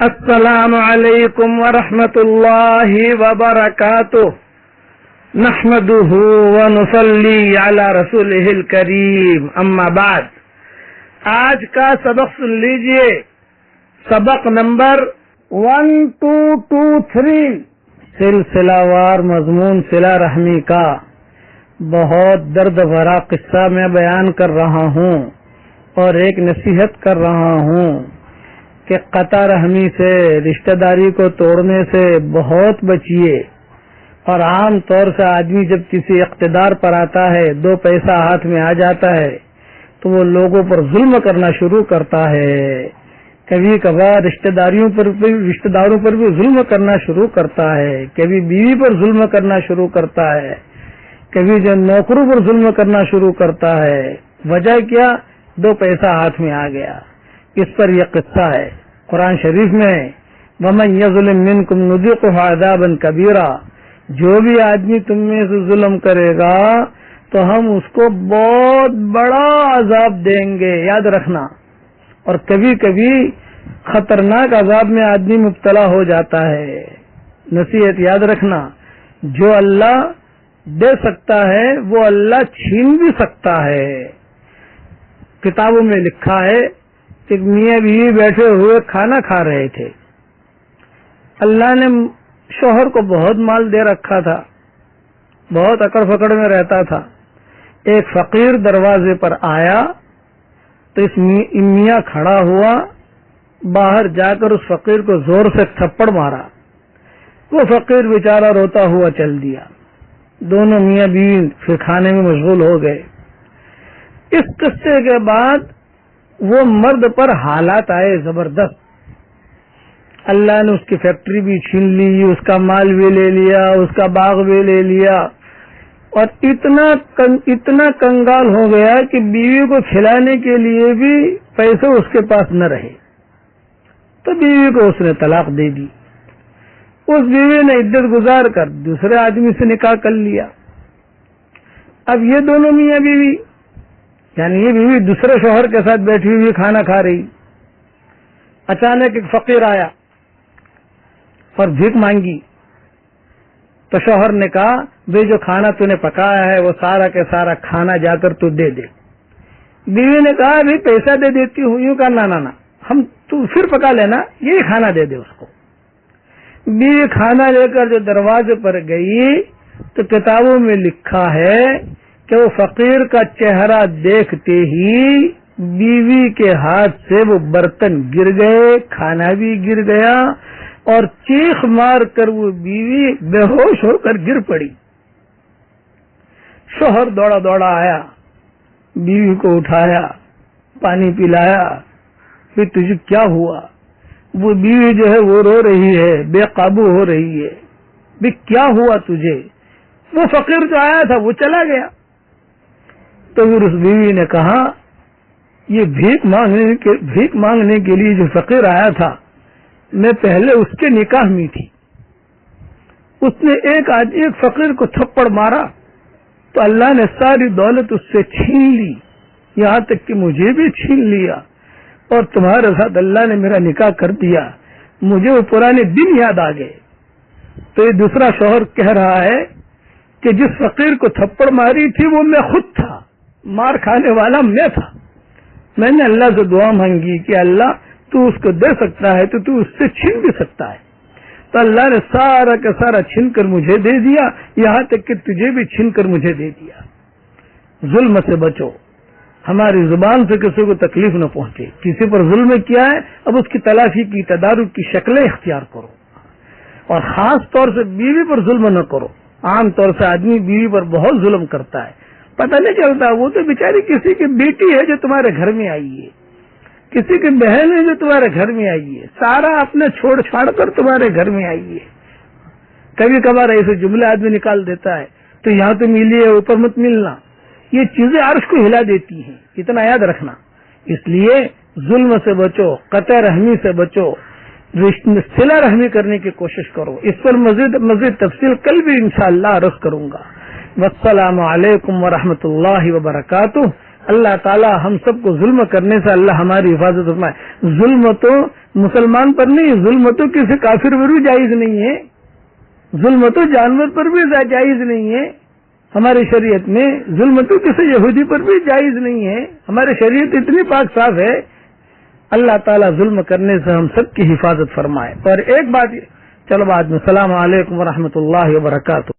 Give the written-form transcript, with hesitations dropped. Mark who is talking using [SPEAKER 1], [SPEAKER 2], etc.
[SPEAKER 1] السلام علیکم ورحمۃ اللہ وبرکاتہ نحمده ونصلی علی رسولہ الکریم اما بعد. آج کا سبق سن لیجئے. سبق نمبر 1223 سلسلہ وار مضمون صلہ رحمی کا بہت درد بھرا قصہ میں بیان کر رہا ہوں اور ایک نصیحت کر رہا ہوں کہ قطع رحمی سے، رشتہ داری کو توڑنے سے بہت بچیے. اور عام طور سے آدمی جب کسی اقتدار پر آتا ہے، دو پیسہ ہاتھ میں آ جاتا ہے تو وہ لوگوں پر ظلم کرنا شروع کرتا ہے. کبھی کبھار رشتہ داروں پر بھی ظلم کرنا شروع کرتا ہے، کبھی بیوی پر ظلم کرنا شروع کرتا ہے، کبھی جو نوکروں پر ظلم کرنا شروع کرتا ہے. وجہ کیا؟ دو پیسہ ہاتھ میں آ گیا. اس پر یہ قصہ ہے قرآن شریف میں، وَمَن يَظْلِم مِّنكُمْ نُذِقْهُ عَذَابًا كَبِيرًا. جو بھی آدمی تم میں سے ظلم کرے گا تو ہم اس کو بہت بڑا عذاب دیں گے، یاد رکھنا. اور کبھی کبھی خطرناک عذاب میں آدمی مبتلا ہو جاتا ہے. نصیحت یاد رکھنا، جو اللہ دے سکتا ہے وہ اللہ چھین بھی سکتا ہے. کتابوں میں لکھا ہے کہ میاں بیوی بیٹھے ہوئے کھانا کھا رہے تھے. اللہ نے شوہر کو بہت مال دے رکھا تھا، بہت اکڑ پکڑ میں رہتا تھا. ایک فقیر دروازے پر آیا تو اس میاں کھڑا ہوا، باہر جا کر اس فقیر کو زور سے تھپڑ مارا. وہ فقیر بیچارہ روتا ہوا چل دیا. دونوں میاں بیوی پھر کھانے میں مشغول ہو گئے. اس قصے کے بعد وہ مرد پر حالات آئے زبردست. اللہ نے اس کی فیکٹری بھی چھین لی، اس کا مال بھی لے لیا، اس کا باغ بھی لے لیا، اور اتنا کنگال ہو گیا کہ بیوی کو کھلانے کے لیے بھی پیسے اس کے پاس نہ رہے. تو بیوی کو اس نے طلاق دے دی. اس بیوی نے عدت گزار کر دوسرے آدمی سے نکاح کر لیا. اب یہ دونوں میاں بیوی، یعنی یہ بیوی دوسرے شوہر کے ساتھ بیٹھی ہوئی کھانا کھا رہی. اچانک ایک فقیر آیا اور بھیک مانگی. تو شوہر نے کہا بھئی جو کھانا تو نے پکایا ہے وہ سارا کے سارا کھانا جا کر تو دے دے. بیوی نے کہا بھئی پیسہ دے دیتی ہوں. یوں کہا نا ہم تو پھر پکا لینا، یہی کھانا دے دے اس کو. بیوی کھانا لے کر جو دروازے پر گئی تو کتابوں میں لکھا ہے کہ وہ فقیر کا چہرہ دیکھتے ہی بیوی کے ہاتھ سے وہ برتن گر گئے، کھانا بھی گر گیا، اور چیخ مار کر وہ بیوی بے ہوش ہو کر گر پڑی. شوہر دوڑا دوڑا آیا، بیوی کو اٹھایا، پانی پلایا. پھر تجھے کیا ہوا؟ وہ بیوی جو ہے وہ رو رہی ہے، بے قابو ہو رہی ہے. بھی کیا ہوا تجھے؟ وہ فقیر جو آیا تھا وہ چلا گیا. تو پھر اس بیوی نے کہا یہ بھیک مانگنے کے لیے جو فقیر آیا تھا میں پہلے اس کے نکاح میں تھی. اس نے ایک فقیر کو تھپڑ مارا تو اللہ نے ساری دولت اس سے چھین لی، یہاں تک کہ مجھے بھی چھین لیا، اور تمہارے ساتھ اللہ نے میرا نکاح کر دیا. مجھے وہ پرانے دن یاد آ گئے. تو یہ دوسرا شوہر کہہ رہا ہے کہ جس فقیر کو تھپڑ ماری تھی وہ میں خود تھا، مار کھانے والا میں تھا. میں نے اللہ سے دعا مانگی کہ اللہ تو اس کو دے سکتا ہے تو اس سے چھین بھی سکتا ہے. تو اللہ نے سارا کا سارا چھین کر مجھے دے دیا، یہاں تک کہ تجھے بھی چھین کر مجھے دے دیا. ظلم سے بچو، ہماری زبان سے کسی کو تکلیف نہ پہنچے. کسی پر ظلم کیا ہے اب اس کی تلافی کی، تدارک کی شکلیں اختیار کرو. اور خاص طور سے بیوی پر ظلم نہ کرو. عام طور سے آدمی بیوی پر بہت ظلم کرتا ہے، پتہ نہیں چلتا. وہ تو بیچاری کسی کی بیٹی ہے جو تمہارے گھر میں آئی ہے، کسی کی بہن ہے جو تمہارے گھر میں آئی ہے، سارا اپنے چھوڑ چھاڑ کر تمہارے گھر میں آئی ہے. کبھی کبھار ایسے جملے آدمی نکال دیتا ہے تو یہاں تو ملی ہے اوپر مت ملنا. یہ چیزیں عرش کو ہلا دیتی ہیں، اتنا یاد رکھنا. اس لیے ظلم سے بچو، قطع رحمی سے بچو، صلہ رحمی کرنے کی کوشش کرو. اس پر مزید تفصیل کل بھی انشاءاللہ عرض کروں گا. والسلام علیکم ورحمۃ اللہ وبرکاتہ. اللہ تعالی ہم سب کو ظلم کرنے سے اللہ ہماری حفاظت فرمائے. ظلم تو مسلمان پر نہیں، ظلم تو کسی کافر پر بھی جائز نہیں ہے، ظلم تو جانور پر بھی جائز نہیں ہے ہماری شریعت میں، ظلم تو کسی یہودی پر بھی جائز نہیں ہے، ہماری شریعت اتنی پاک صاف ہے۔ اللہ تعالیٰ ظلم کرنے سے ہم سب کی حفاظت فرمائے۔ اور ایک بات، چلو بعد میں، السلام علیکم ورحمۃ اللہ وبرکاتہ۔